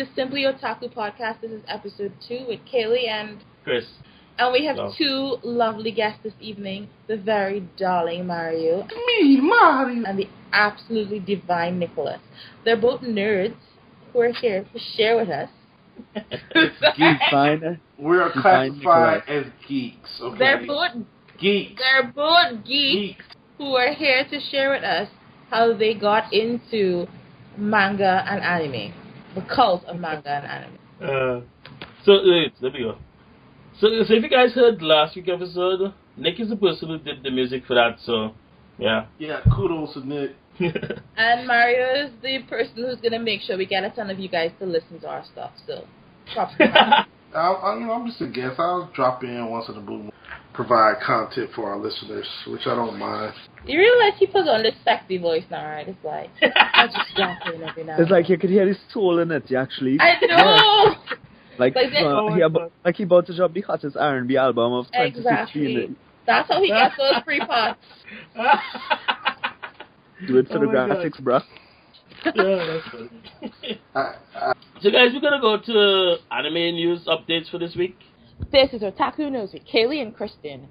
to Simply Otaku Podcast. This is episode 2 with Kaleigh and Chris. And we have two lovely guests this evening. The very darling Mario. Me, Mario. And the absolutely divine Nicholas. They're both nerds who are here to share with us. We're classified as geeks. Okay. They're both geeks. They're both geeks who are here to share with us how they got into manga and anime. The cult of manga and anime. There we go. So if you guys heard last week's episode, Nick is the person who did the music for that, so, yeah. Yeah, kudos to Nick. And Mario is the person who's going to make sure we get a ton of you guys to listen to our stuff, so props to Mario. I'm just a guest. I'll drop in once in a blue moon, provide content for our listeners, which I don't mind. You realize he puts on this sexy voice now, right? It's like, I just drop in every now and then. It's like you could hear his soul in it, actually. I know! Yeah. Like he about to drop the hottest R&B album of 2016. Exactly. That's how he gets those free pots. Do it for the graphics, bruh. Yeah, that's funny. So guys, we're gonna go to anime news updates for this week. This is Otaku News with Kaleigh and Kriston.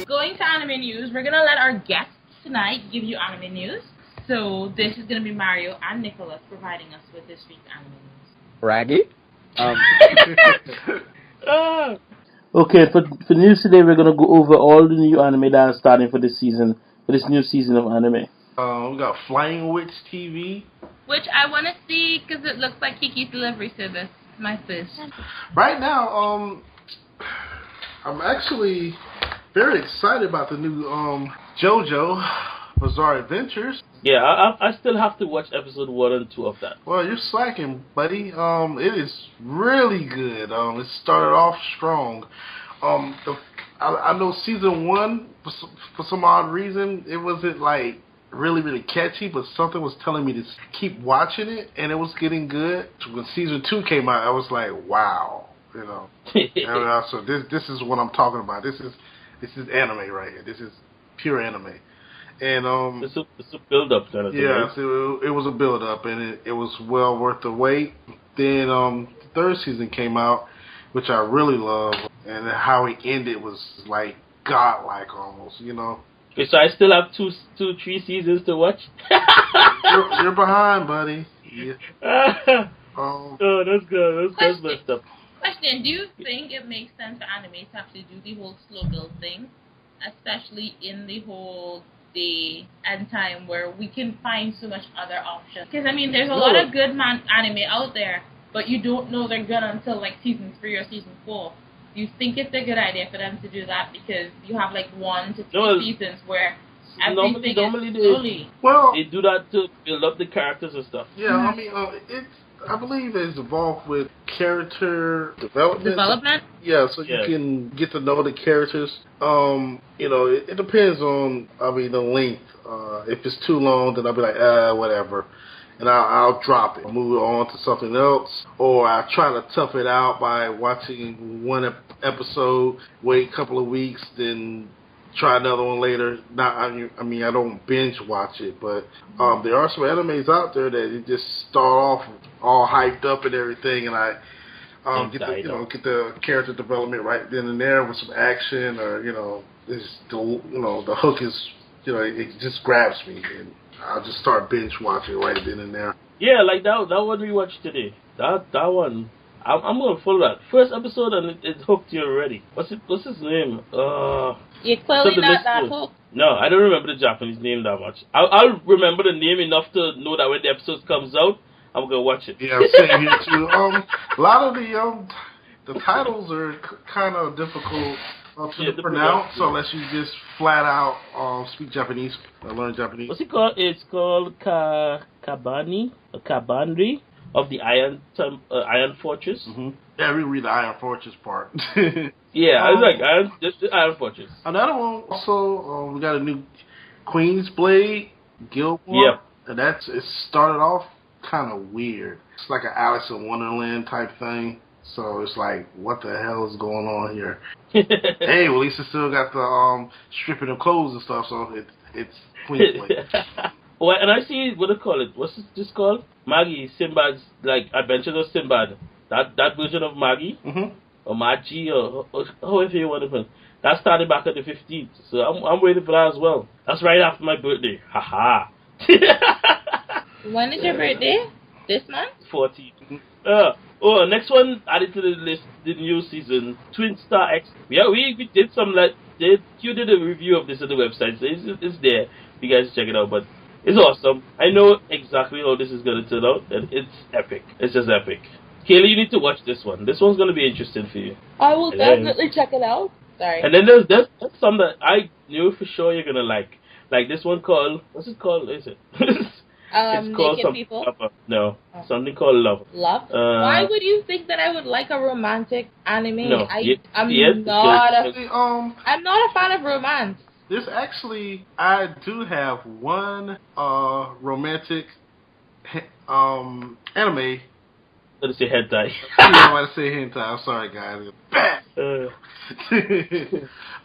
Going to anime news, we're gonna let our guests tonight give you anime news. So this is gonna be Mario and Nicholas providing us with this week's anime news. Raggy? Okay, for news today, we're gonna go over all the new anime that are starting for this season, for this new season of anime. We got Flying Witch TV, which I want to see because it looks like Kiki's Delivery Service. My fist. Right now, I'm actually very excited about the new JoJo Bizarre Adventures. Yeah, I still have to watch episode 1 and 2 of that. Well, you're slacking, buddy. It is really good. It started off strong. I know season 1, for some odd reason, it wasn't like really, really catchy, but something was telling me to keep watching it, and it was getting good. When season 2 came out, I was like, wow, you know. So this is what I'm talking about. This is anime right here. This is pure anime. And it's a build-up kind of thing. Yeah, right? it was a build-up, and it was well worth the wait. Then the third season came out, which I really love, and how it ended was like godlike almost, you know. Okay, so I still have 3 seasons to watch. you're behind, buddy. Yeah. Oh, that's good. That's messed up. Question: do you think it makes sense for anime to actually do the whole slow build thing, especially in the whole day and time where we can find so much other options? Because, I mean, there's a lot of good anime out there, but you don't know they're good until, like, season 3 or season 4. Do you think it's a good idea for them to do that because you have, like, 1 to 3 seasons where everything is slowly? They do that to build up the characters and stuff. Yeah, I mean, I believe it's involved with character development. Yeah, so you can get to know the characters. You know, it depends on, the length. If it's too long, then I'll be like, whatever. And I'll drop it, move on to something else. Or I try to tough it out by watching one episode, wait a couple of weeks, then try another one later. I don't binge watch it, but there are some animes out there that you just start off all hyped up and everything, and I get the character development right then and there with some action, or the hook is it just grabs me, and I'll just start binge watching right then and there. Yeah, like that one we watched today. That one. I'm gonna follow that first episode, and it hooked you already. What's his name? You're clearly not that hooked. No, I don't remember the Japanese name that much. I'll remember the name enough to know that when the episode comes out, I'm gonna watch it. Yeah, same here too. A lot of the titles are kind of difficult to pronounce, unless you just flat out speak Japanese or learn Japanese. What's it called? It's called Kabandri of the Iron Fortress. Mm-hmm. Yeah, we read the Iron Fortress part. Yeah, I was like, just the Iron Fortress. Another one also, we got a new Queen's Blade Guild War. Yeah. And it started off kind of weird. It's like an Alice in Wonderland type thing. So it's like, what the hell is going on here? Hey, well, at least it still got the stripping of clothes and stuff, so it's clean. Well, and I see what they call it. What's this called? Maggie, Sinbad's like Adventures of Sinbad. That version of Maggie or Maggie or however you want to put it. That started back on the 15th, so I'm waiting for that as well. That's right after my birthday. Haha. When is your birthday? This month? 14th. Next one added to the list, the new season, Twin Star X. Yeah, we did some you did a review of this on the website, so it's there. You guys check it out, but it's awesome. I know exactly how this is gonna turn out, and it's epic. It's just epic. Kaleigh, you need to watch this one. This one's gonna be interesting for you. I will definitely check it out. Sorry. And then there's some that I knew for sure you're gonna like. Like this one called, what's it called? Is it? It's called Naked People? No, something called Love. Love? Why would you think that I would like a romantic anime? No, I'm not a fan of romance. This actually, I do have one romantic anime. Let's say hentai. I'm about to say hentai. I'm sorry, guys.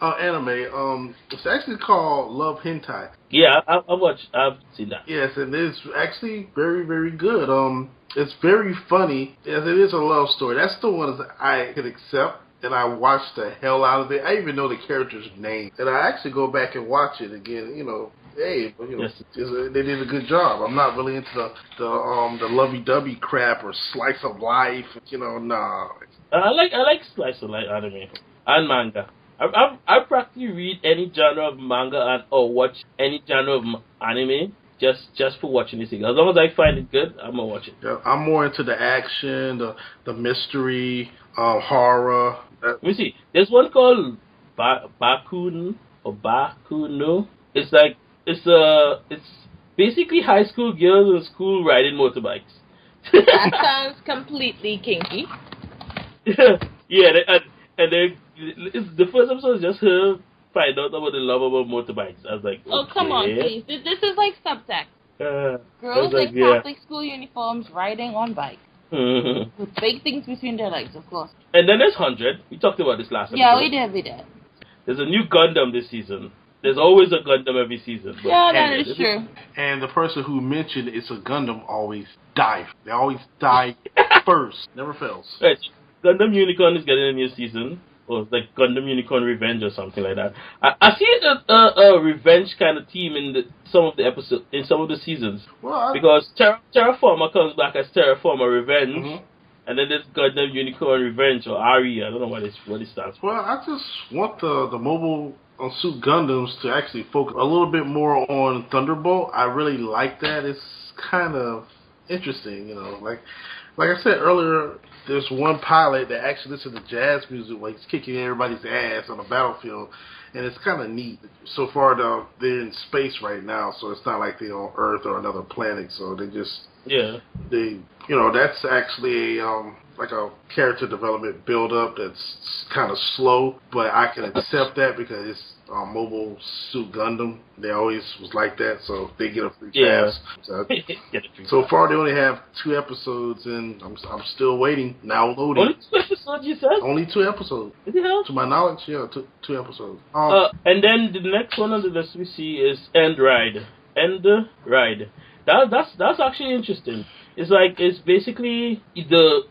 Anime. It's actually called Love Hentai. Yeah, I've seen that. Yes, and it's actually very, very good. It's very funny, as it is a love story. That's the one that I could accept, and I watched the hell out of it. I even know the character's name, and I actually go back and watch it again. Hey, yes. They did a good job. I'm not really into the lovey-dovey crap or slice of life. Nah. I like slice of life anime and manga. I practically read any genre of manga or watch any genre of anime just for watching this thing. As long as I find it good, I'm gonna watch it. Yeah, I'm more into the action, the mystery, horror. Let me see. There's one called Bakuno or Bakuno. It's basically high school girls in school riding motorbikes. That sounds completely kinky. Yeah, and the first episode is just her find out about the love about motorbikes. I was like, oh, come on, please. This is like subtext. Girls in Catholic school uniforms riding on bikes. With big things between their legs, of course. And then there's 100. We talked about this last episode. Yeah, we did. There's a new Gundam this season. There's always a Gundam every season. Yeah, that is true. And the person who mentioned it's a Gundam always dies. They always die first. Never fails. Right. Gundam Unicorn is getting a new season. Or it's like Gundam Unicorn Revenge or something like that. I see a revenge kind of theme in some of the seasons. Because Terraformer comes back as Terraformer Revenge. And then there's Gundam Unicorn Revenge or RE. I don't know what it stands for. Well, I just want the mobile Suit Gundams to actually focus a little bit more on Thunderbolt. I really like that. It's kind of interesting, Like I said earlier, there's one pilot that actually listens to jazz music while he's kicking everybody's ass on the battlefield, and it's kind of neat. So far, they're in space right now, so it's not like they're on Earth or another planet. So they just that's actually like a character development build up that's kind of slow, but I can accept that because it's Mobile Suit Gundam. They always was like that, so they get a free pass. So far, they only have 2 episodes, and I'm still waiting. Now loading. Only 2 episodes, you said? Only 2 episodes. To my knowledge, yeah, 2 episodes. And then the next one on the list we see is End Ride. That's actually interesting. It's basically the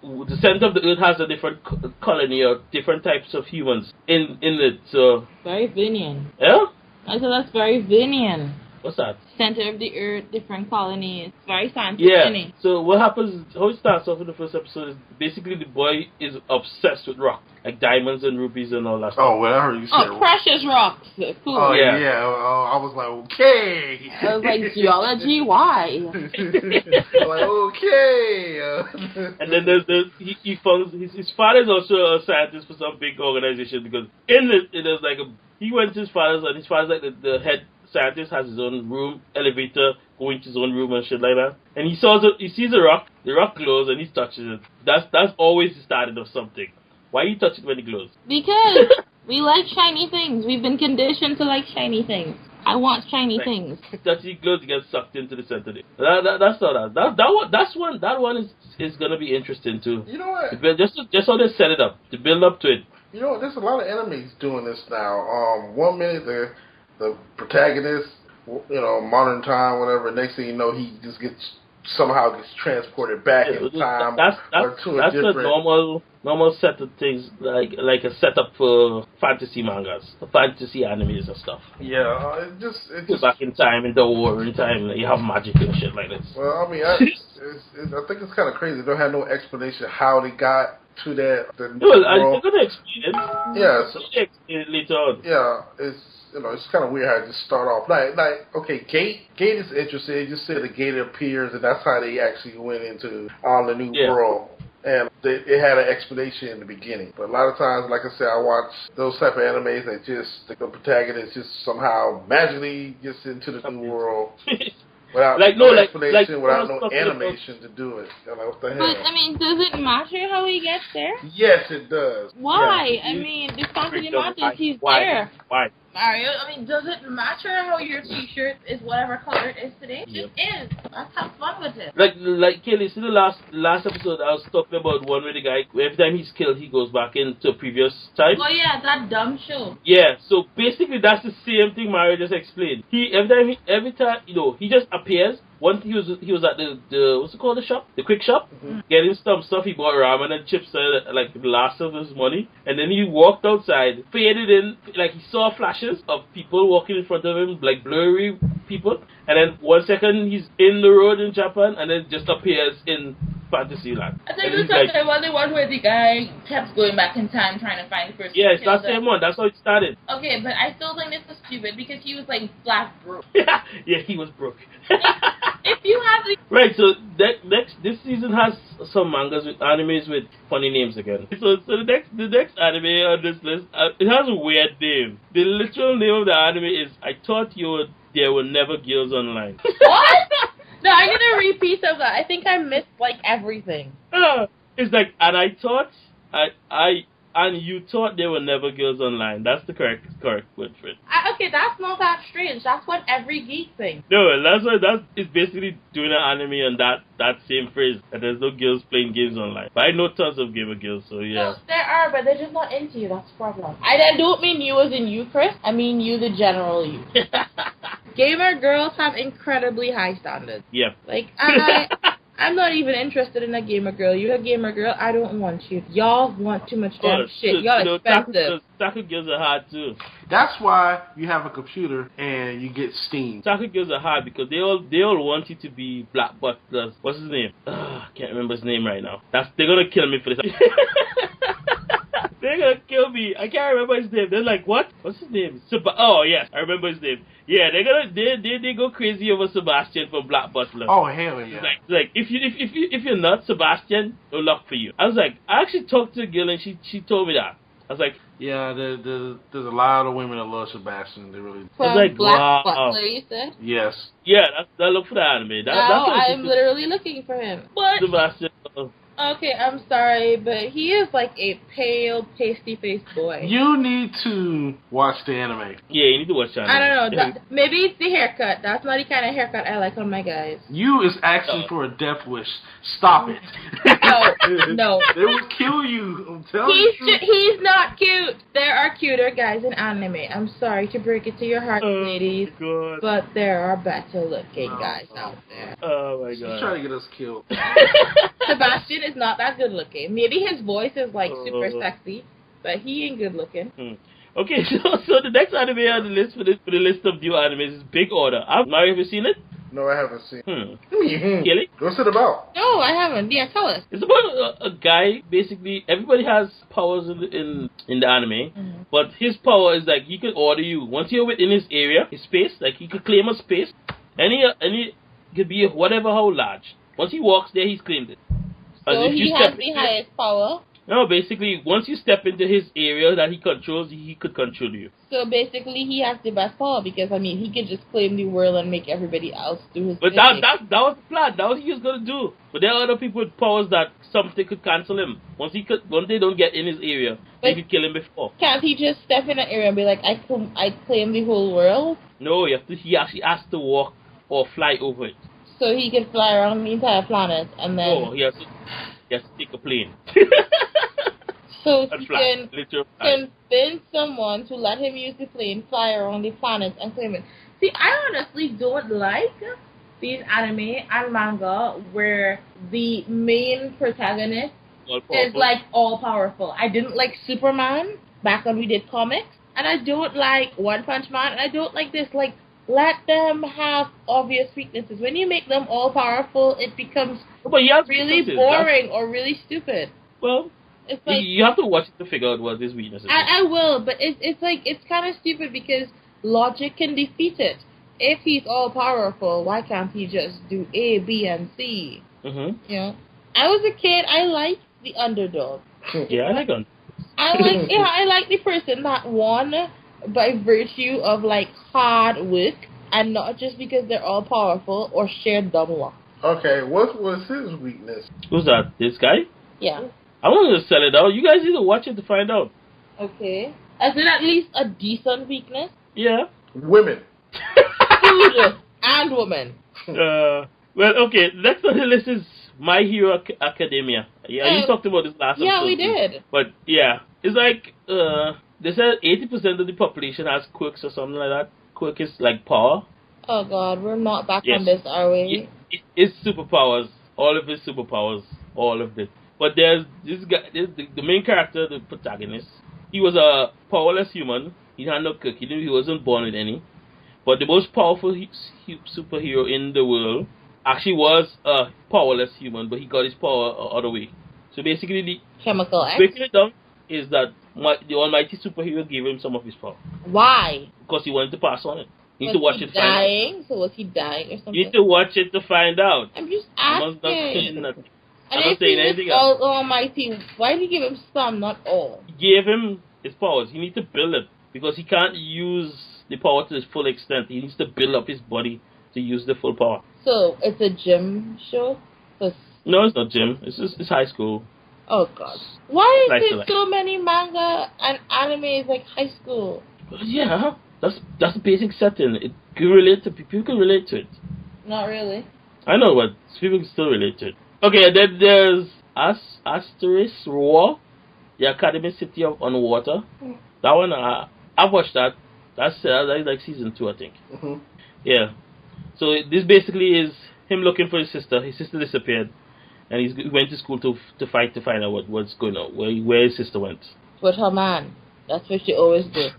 center of the earth has a different colony or different types of humans in it. So very Vinian. Yeah. I said that's very Vinian. What's that? Center of the earth, different colonies. Very scientific. Yeah. So what happens? How it starts off in the first episode is basically the boy is obsessed with rock, like diamonds and rubies and all that stuff. Oh, well, I heard you say precious rocks. Cool. Oh yeah. I was like, okay. I was like, geology? Why? Like, okay. And then he found his father is also a scientist for some big organization because he went to his father's and his father's like the head scientist, has his own room, elevator, going to his own room and shit like that. And he sees a rock, the rock glows and he touches it. That's always the starting of something. Why you touch it when it glows? Because we like shiny things. We've been conditioned to like shiny things. I want shiny things. That he glows get sucked into the center. That's not that. That one is gonna be interesting too. You know what? Just how they set it up to build up to it. You know, there's a lot of enemies doing this now. 1 minute the protagonist, modern time, whatever. Next thing you know, he just somehow gets transported back in time. That's a normal set of things, like a setup for fantasy mangas, fantasy animes and stuff. Yeah, it just back in time, in the war, in time, you have magic and shit like this. Well, I mean, I think it's kind of crazy. They don't have no explanation how they got to that. They're gonna explain it. Yeah, so they explain it later on. Yeah, it's kind of weird how they just start off. Okay, Gate is interesting. They just said the Gate appears, and that's how they actually went into the new world. And it had an explanation in the beginning. But a lot of times, like I said, I watch those type of animes that just the protagonist just somehow magically gets into the new world. Without explanation, without no animation to do it. What the hell? But, I mean, does it matter how he gets there? Yes, it does. Why? Yeah. I mean, the fact that it matters, he's there. Why? Mario, I mean, does it matter how your t-shirt is whatever color it is today? Yep. It is. Let's have fun with it. Like Kaleigh, see the last episode I was talking about one where the guy, every time he's killed, he goes back into a previous time. Oh yeah, that dumb show. Yeah, so basically that's the same thing Mario just explained. Every time he just appears. Once he was at the what's it called, the shop, the quick shop, getting some stuff. He bought ramen and chips, like the last of his money, and then he walked outside, faded in, like he saw flashes of people walking in front of him, like blurry people, and then 1 second he's in the road in Japan, and then just appears in Fantasyland. I think it was talking about the one where the guy kept going back in time trying to find the person. Yeah, it's that same one. That's how it started. Okay, but I still think this is stupid because he was like flat broke. Yeah, he was broke. If you have the so this season has some mangas with animes with funny names again. So the next anime on this list, it has a weird name. The literal name of the anime is "I Thought There Were Never Girls Online." What? No, I need a repeat of that. I think I missed like everything. It's like, and I thought and you thought there were never girls online. That's the correct word for it. Okay, that's not that strange. That's what every geek thinks. No, it's basically doing an anime on that same phrase, that there's no girls playing games online. But I know tons of gamer girls, so yeah. No, there are, but they're just not into you. That's the problem. I don't mean you as in you, Chris. I mean you, the general you. Gamer girls have incredibly high standards. Yeah. Like, I'm not even interested in a gamer girl. You're a gamer girl. I don't want you. Y'all want too much damn shit. Y'all expensive. Otaku girls are hard too. That's why you have a computer and you get Steam. Otaku girls are hard because they all want you to be black butlers. What's his name? I can't remember his name right now. They're gonna kill me for this. They're gonna kill me. I can't remember his name. They're like, what? What's his name? Oh yes, I remember his name. Yeah, they go crazy over Sebastian from Black Butler. Oh hell yeah! Like if you're not Sebastian, no luck for you. I was like, I actually talked to a girl and she told me that. I was like, yeah, there's a lot of women that love Sebastian. They really. I was like, Black Butler, you said? Yes. Yeah, I look for the anime. I'm literally looking for him. What? Sebastian. Okay, I'm sorry, but he is like a pale, pasty-faced boy. You need to watch the anime. Yeah, you need to watch the anime. I don't know. Maybe it's the haircut. That's not the kind of haircut I like on my guys. You is asking for a death wish. Stop it. No. They will kill you. I'm telling you. He's not cute. There are cuter guys in anime. I'm sorry to break it to your heart, ladies. God. But there are better-looking guys out there. Oh, my God. She's trying to get us killed. Sebastian is not that good looking. Maybe his voice is like super sexy, but he ain't good looking. Okay, so the next anime on the list for the list of new animes is Big Order. Mario, have you seen it? No, I haven't seen it. Kaleigh? What's it about? No, I haven't. Yeah, tell us. It's about a guy, basically, everybody has powers in the anime, but his power is like, he can order you. Once you're within his area, his space, like he could claim a space, any could be whatever how large. Once he walks there, he's claimed it. So he has the highest power? No, basically, once you step into his area that he controls, he could control you. So basically, he has the best power because he could just claim the world and make everybody else do his. But that was the plan. That was what he was gonna do. But there are other people with powers that something could cancel him. Once they don't get in his area, they could kill him before. Can't he just step in an area and be like, I claim the whole world? No, he actually has to walk or fly over it. So he can fly around the entire planet and then. Oh, he has to take a plane. So he can convince someone to let him use the plane, fly around the planet, and claim it. See, I honestly don't like these anime and manga where the main protagonist is like all powerful. I didn't like Superman back when we did comics, and I don't like One Punch Man, and I don't like this. Like, let them have obvious weaknesses. When you make them all powerful, it becomes really boring or really stupid. Well, it's like, you have to watch it to figure out what his weaknesses are. I will, but it's kind of stupid because logic can defeat it. If he's all powerful, why can't he just do A, B, and C? Mm-hmm. You know, I was a kid. I liked the underdog. Yeah, I like underdogs. I like the person that won by virtue of like hard work and not just because they're all powerful or sheer dumb luck. Okay, what was his weakness? Who's that? This guy? Yeah. I want to sell it out. You guys need to watch it to find out. Okay. Is it at least a decent weakness? Yeah. Women. Food and women. Well, okay. Next on the list is My Hero Academia. Yeah, you talked about this last episode. Yeah, we did. But yeah, it's like they said 80% of the population has quirks or something like that. Quirk is like power. Oh God, we're not back on this, are we? It's superpowers. All of his superpowers. All of it. But there's this guy, the main character, the protagonist. He was a powerless human. He had no quirk. He wasn't born with any. But the most powerful superhero in the world actually was a powerless human, but he got his power other way. So basically, the Chemical X. Breaking it down is that the almighty superhero gave him some of his power. Why? Because he wanted to pass on it. You need to watch it to find out. So was he dying or something? You need to watch it to find out. I'm just asking. I'm not saying anything else. Almighty, why did he give him some, not all? He gave him his powers. He needs to build it because he can't use the power to its full extent. He needs to build up his body to use the full power. So it's a gym show? No, it's not gym. It's high school. Oh God! Why is there so many manga and animes like high school? Yeah, that's the basic setting. It can relate to people. Can relate to it. Not really. I know, but people can still relate to it. Okay, then there's Dkskris War, the Academy City on Water. That one, I've watched that. That's like season 2, I think. Mm-hmm. Yeah. So this basically is him looking for his sister. His sister disappeared, and he went to school to find out what's going on, where his sister went. With her man. That's what she always do.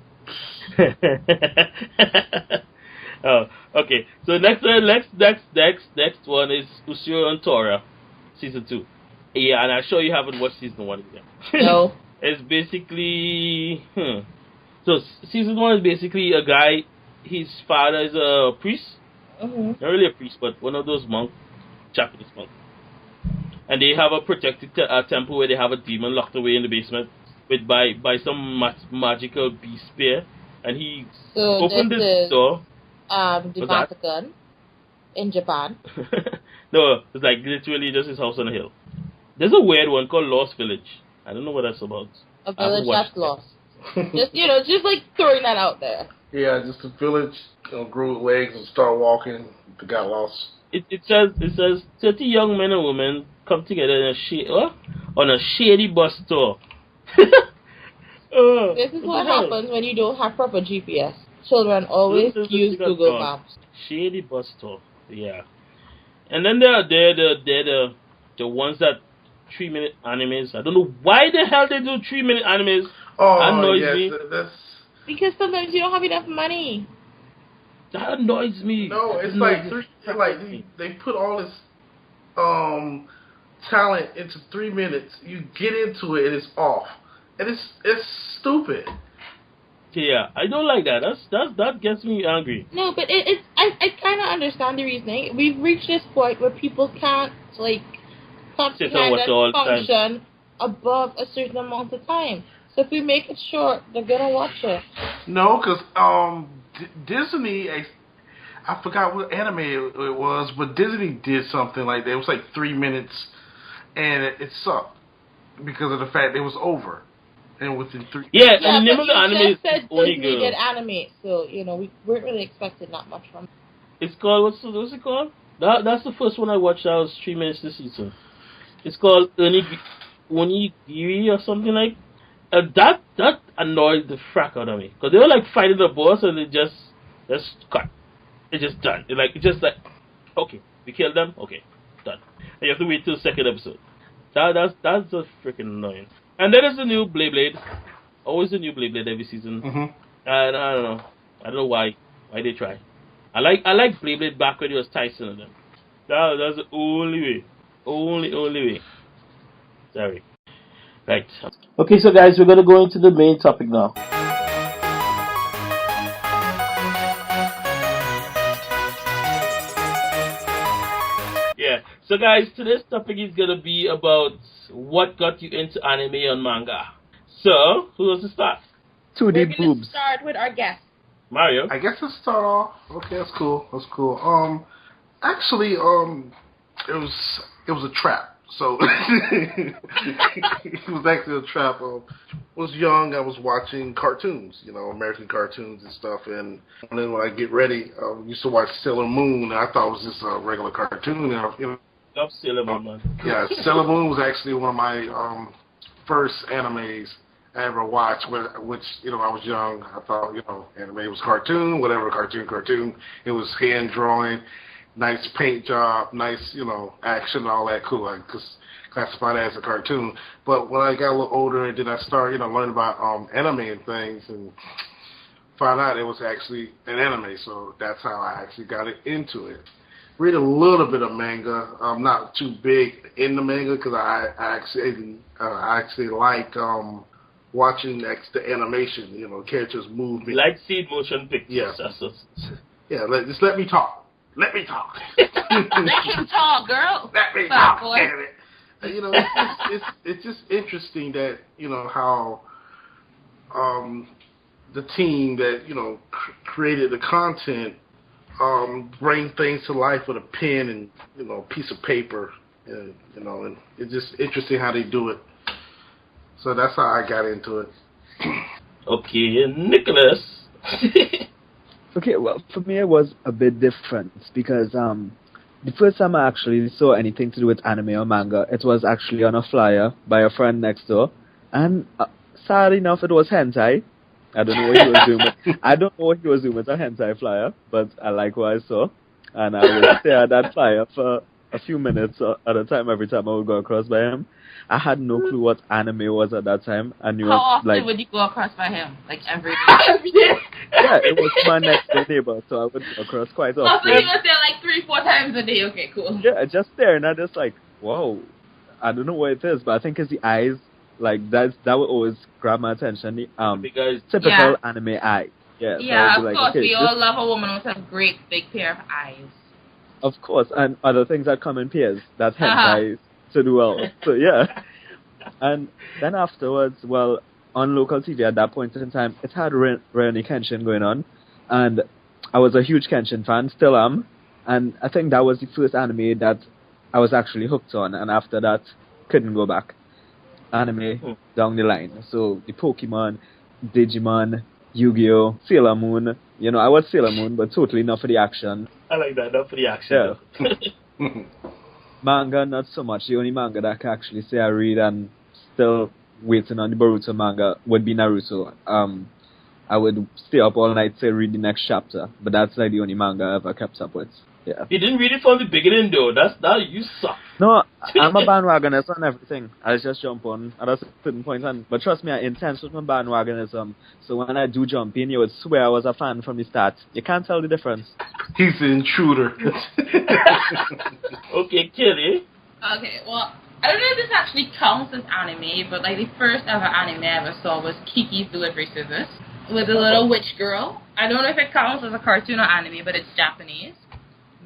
Oh, okay. So next one is Usura and Tora, season 2. Yeah, and I'm sure you haven't watched season 1 yet. No. It's basically So season 1 is basically a guy. His father is a priest. Mm-hmm. Not really a priest, but one of those Japanese monks. And they have a protected temple where they have a demon locked away in the basement by some magical beast spear. And he opened this door. The Vatican in Japan. No, it's like literally just his house on a hill. There's a weird one called Lost Village. I don't know what that's about. A village that's lost. just like throwing that out there. Yeah, just a village, grew legs and start walking. They got lost. It says 30 young men and women come together in on a shady bus tour. This is what happens when you don't have proper GPS. Children always use Google Maps. Shady bus tour, yeah. And then they're the ones that 3-minute animes. I don't know why the hell they do 3-minute animes. Oh, annoys yes, me. That's... Because sometimes you don't have enough money. That annoys me. No, it's they put all this talent into 3 minutes. You get into it and it's off, and it's stupid. Yeah, I don't like that. That gets me angry. No, but I kind of understand the reasoning. We've reached this point where people can't comprehend and function above a certain amount of time. So if we make it short, they're gonna watch it. No, because Disney, I forgot what anime it was, but Disney did something like that. It was like 3 minutes, and it sucked because of the fact it was over. And within 3 Yeah, yeah, and but the anime just said only Disney girl. did animate, so we weren't really expecting that much from it. It's called what's it called? That's the first one I watched. That was 3 minutes this season. It's called Onigiri or something like. That annoyed the frack out of me because they were like fighting the boss and it just cut. It's just done. It's just like okay, we killed them. Okay, done. And you have to wait till the second episode. That's just freaking annoying. And then there's the new Blade. Always a new Blade every season. Mm-hmm. And I don't know why they try. I like Blade back when it was Tyson and them. That's the only way. Only way. Sorry. Right. Okay, so guys, we're gonna go into the main topic now. Yeah. So guys, today's topic is gonna be about what got you into anime and manga. So, who wants to start? 2D We're boobs. start with our guest. Mario. I guess let's start off. Okay, that's cool. Actually, it was a trap. So it was actually a trap. I was young. I was watching cartoons, American cartoons and stuff. And then when I get ready, I used to watch Sailor Moon. And I thought it was just a regular cartoon. Love Sailor Moon, man. Yeah, Sailor Moon was actually one of my first animes I ever watched, which, I was young. I thought, anime was cartoon, whatever, cartoon. It was hand drawing, nice paint job, nice, action, all that cool. I could classify that as a cartoon. But when I got a little older and then I started, learning about anime and things and found out it was actually an anime. So that's how I actually got into it. Read a little bit of manga. I'm not too big into manga because I actually like watching the animation, characters move. You like seeing motion pictures. Yes. Yeah, just let me talk. Let me talk. Let him talk, girl. Let me talk, damn it. It's just interesting that, how the team that, created the content bring things to life with a pen and, piece of paper. And it's just interesting how they do it. So that's how I got into it. Okay, Nicholas. Okay, well, for me it was a bit different because the first time I actually saw anything to do with anime or manga, it was actually on a flyer by a friend next door. And sad enough, it was hentai. I don't know what he was doing. I don't know what he was doing with a hentai flyer, but I like what I saw. And I would stare at that flyer for a few minutes at a time every time I would go across by him. I had no clue what anime was at that time. I knew How often would you go across by him? Like every day? Yeah, it was my next door neighbor, so I would go across quite often. Oh, so you was there like 3-4 times a day. Okay, cool. Yeah, just staring at it, like, whoa. I don't know what it is, but I think it's the eyes. Like, that would always grab my attention. Because typical anime eye. Yeah, yeah, so of like, course. okay, We all love a woman with a great big pair of eyes. Of course, and other things that come in pairs. That's hentai to do well. So, yeah. And then afterwards, well, on local TV at that point in time, it had Rurouni Kenshin going on. And I was a huge Kenshin fan, still am. And I think that was the first anime that I was actually hooked on. And after that, couldn't go back. Anime down the line. So the Pokemon, Digimon, Yu-Gi-Oh, Sailor Moon. I was Sailor Moon, but totally not for the action. I like that, not for the action. Yeah. Manga, not so much. The only manga that I can actually say I read and still waiting on the Boruto manga would be Naruto. I would stay up all night to read the next chapter, but that's like the only manga I ever kept up with. Yeah. You didn't read it from the beginning though. You suck. No, I'm a bandwagoner on everything. I just jump on at a certain point, but trust me, I'm intense with my bandwagonism. So when I do jump in, you would swear I was a fan from the start. You can't tell the difference. He's an intruder. Okay, Kaleigh. Okay, well, I don't know if this actually counts as anime, but like the first ever anime I ever saw was Kiki's Delivery Service with a little witch girl. I don't know if it counts as a cartoon or anime, but it's Japanese.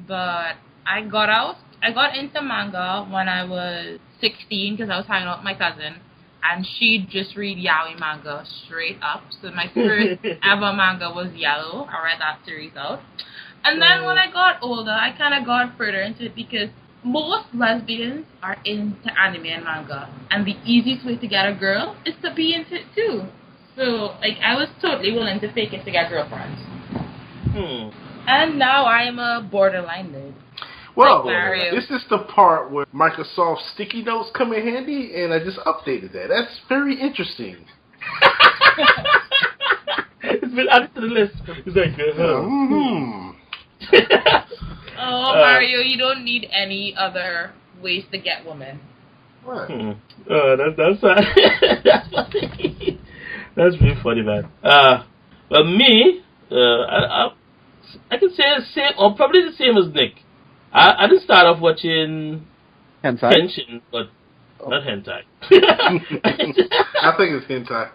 But I got into manga when I was 16 because I was hanging out with my cousin. and she just read yaoi manga straight up. So my first ever manga was Yellow. I read that series out. And then when I got older, I kind of got further into it because most lesbians are into anime and manga. And the easiest way to get a girl is to be into it too. So, like, I was totally willing to fake it to get girlfriends. And now I am a borderline nerd. Well, this is the part where Microsoft sticky notes come in handy, and I just updated that. That's very interesting. It's been added to the list. It's like, Mario, you don't need any other ways to get women. What? That's funny. That's really funny, man. But me, I can say the same, or probably the same as Nick. I didn't start off watching Kenshin, but not hentai. I think it's hentai.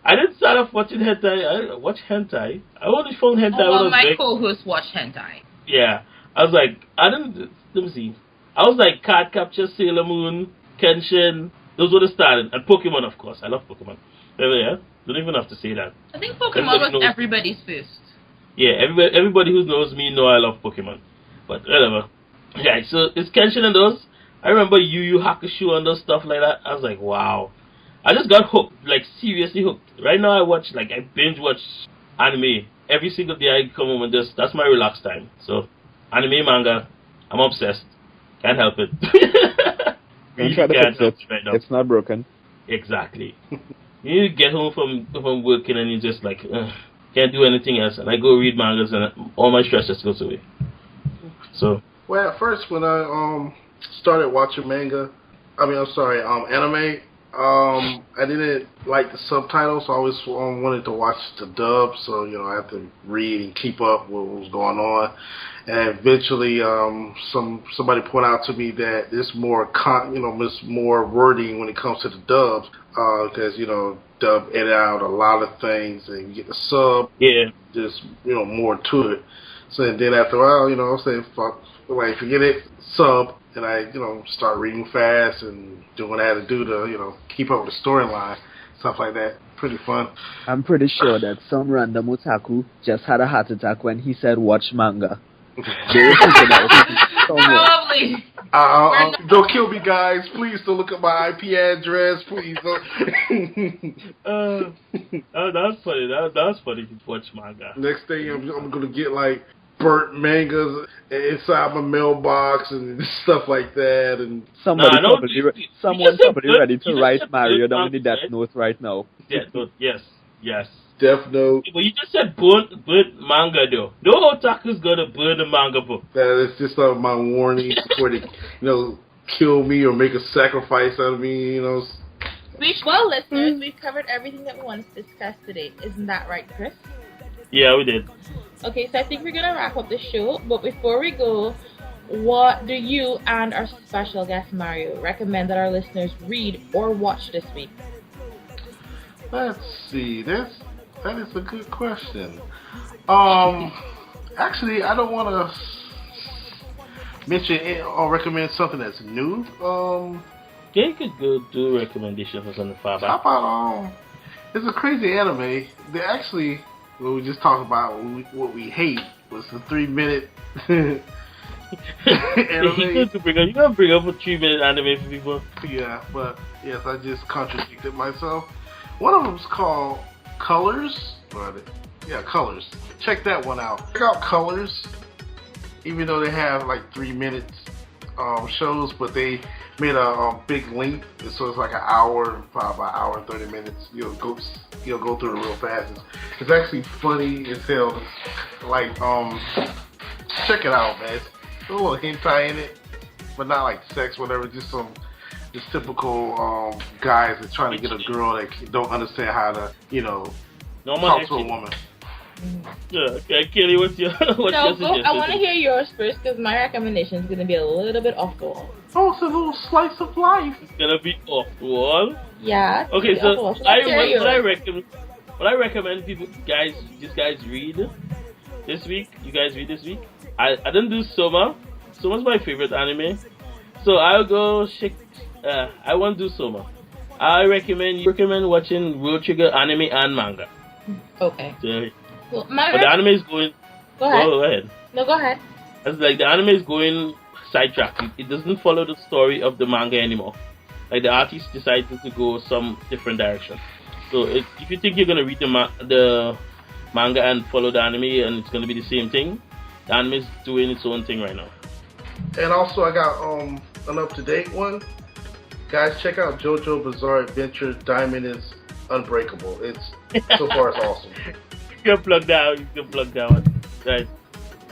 I didn't start off watching hentai. I watched hentai. I only found hentai when I was my co-host watched hentai. Yeah. I was like, let me see. I was like Card Capture, Sailor Moon, Kenshin. Those were the starting. And Pokemon, of course. I love Pokemon. Yeah. Don't even have to say that. I think Pokemon was everybody's first. Yeah, everybody who knows me know I love Pokemon. But whatever. Yeah, so it's Kenshin and those. I remember Yu Yu Hakusho and those stuff like that. I was like, wow. I just got hooked, like seriously hooked. Right now I binge watch anime. Every single day I come home and that's my relaxed time. So, anime, manga, I'm obsessed. Can't help it. Don't try to fix it. Right now. It's not broken. Exactly. You get home from working and you just like, can't do anything else. And I go read mangas and all my stress just goes away. So. Well, at first when I started watching anime, I didn't like the subtitles. I always wanted to watch the dub, so I had to read and keep up with what was going on. And eventually, somebody pointed out to me that there's more more wording when it comes to the dubs, because dub edit out a lot of things, and you get the sub. Yeah. There's more to it. So then after a while, I was saying, fuck, like forget it, sub. And I, start reading fast and doing what I had to do to, keep up with the storyline, stuff like that. Pretty fun. I'm pretty sure that some random otaku just had a heart attack when he said watch manga. Probably. Don't kill me, guys. Please don't look at my IP address. Please don't. That's funny. That's funny to watch manga. Next thing, I'm going to get, like, burnt mangas inside my mailbox and stuff like that, and someone probably ready to write Mario down in the Death Note right now. Death Note, yes. Death Note. But you just said burnt manga though. No otaku's gonna burn a manga book. That is just my warning before they, kill me or make a sacrifice out of me. Well, listeners, we've covered everything that we wanted to discuss today. Isn't that right, Chris? Yeah, we did. Okay, so I think we're going to wrap up the show, but before we go, what do you and our special guest Mario recommend that our listeners read or watch this week? Let's see, that is a good question. Actually, I don't want to mention or recommend something that's new. Yeah, you could go do recommendations for something far back. How about, it's a crazy anime. They actually... Well, we just talked about what we hate was the 3-minute anime. You gotta bring up a 3-minute anime for people. Yeah, but yes, I just contradicted myself. One of them's called Colors. Colors. Check that one out. Check out Colors. Even though they have like 3 minutes shows, but they made a big length, so it's like an hour, probably about an hour and 30 minutes. You'll go through it real fast. It's actually funny as hell. Like, check it out, man. It's a little hentai in it, but not like sex, whatever. Just typical guys that's trying to get a girl that don't understand how to, talk to a woman. Yeah, okay, Kelly, what's your suggestion? I want to hear yours first because my recommendation is going to be a little bit off the wall. Oh, it's a little slice of life. It's going to be off the wall? Yeah. Okay, so what I recommend people, guys read this week. You guys read this week. I didn't do Soma. Soma's my favorite anime. So I'll go I won't do Soma. I recommend watching World Trigger anime and manga. Okay. So, well, but the anime is going. Go ahead. Go ahead. No, go ahead. It's like the anime is going sidetracked. It doesn't follow the story of the manga anymore. Like the artist decided to go some different direction. So if you think you're gonna read the manga and follow the anime and it's gonna be the same thing, the anime is doing its own thing right now. And also I got an up-to-date one. Guys, check out JoJo Bizarre Adventure Diamond is Unbreakable. So far it's awesome. You can plug that one. Right.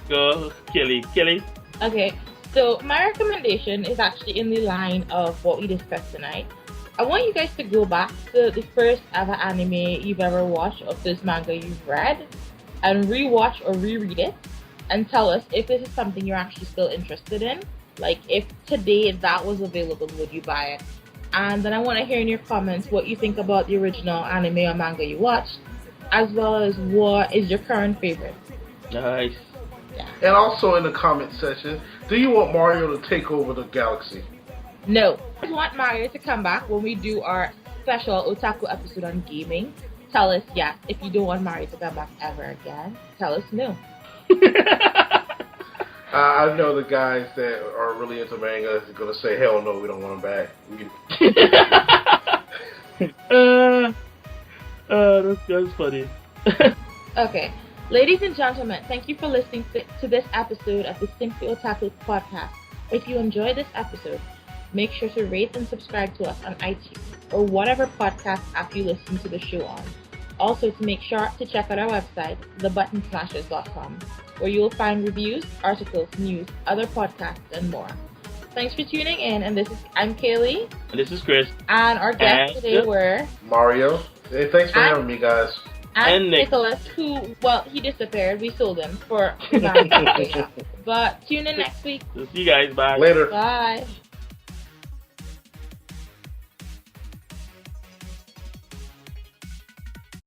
Go, Kelly. Okay, so my recommendation is actually in the line of what we discussed tonight. I want you guys to go back to the first ever anime you've ever watched of this manga you've read and rewatch or reread it and tell us if this is something you're actually still interested in. Like, if today that was available, would you buy it? And then I want to hear in your comments what you think about the original anime or manga you watched, as well as what is your current favorite. Nice. Yeah. And also in the comment section, do you want Mario to take over the galaxy? No. I want Mario to come back when we do our special Otaku episode on gaming. Tell us yes. If you don't want Mario to come back ever again, tell us no. I know the guys that are really into manga are going to say, hell no, we don't want him back. That's funny. Okay. Ladies and gentlemen, thank you for listening to this episode of the Simply Otaku podcast. If you enjoyed this episode, make sure to rate and subscribe to us on iTunes or whatever podcast app you listen to the show on. Also, to make sure to check out our website, thebuttonsmashers.com, where you will find reviews, articles, news, other podcasts, and more. Thanks for tuning in, and I'm Kaleigh. And this is Chris. And our guests today were... Mario. Hey, thanks for having me, guys. And Nicholas, who, well, he disappeared. We sold him for... But tune in next week. See you guys. Bye. Later. Bye.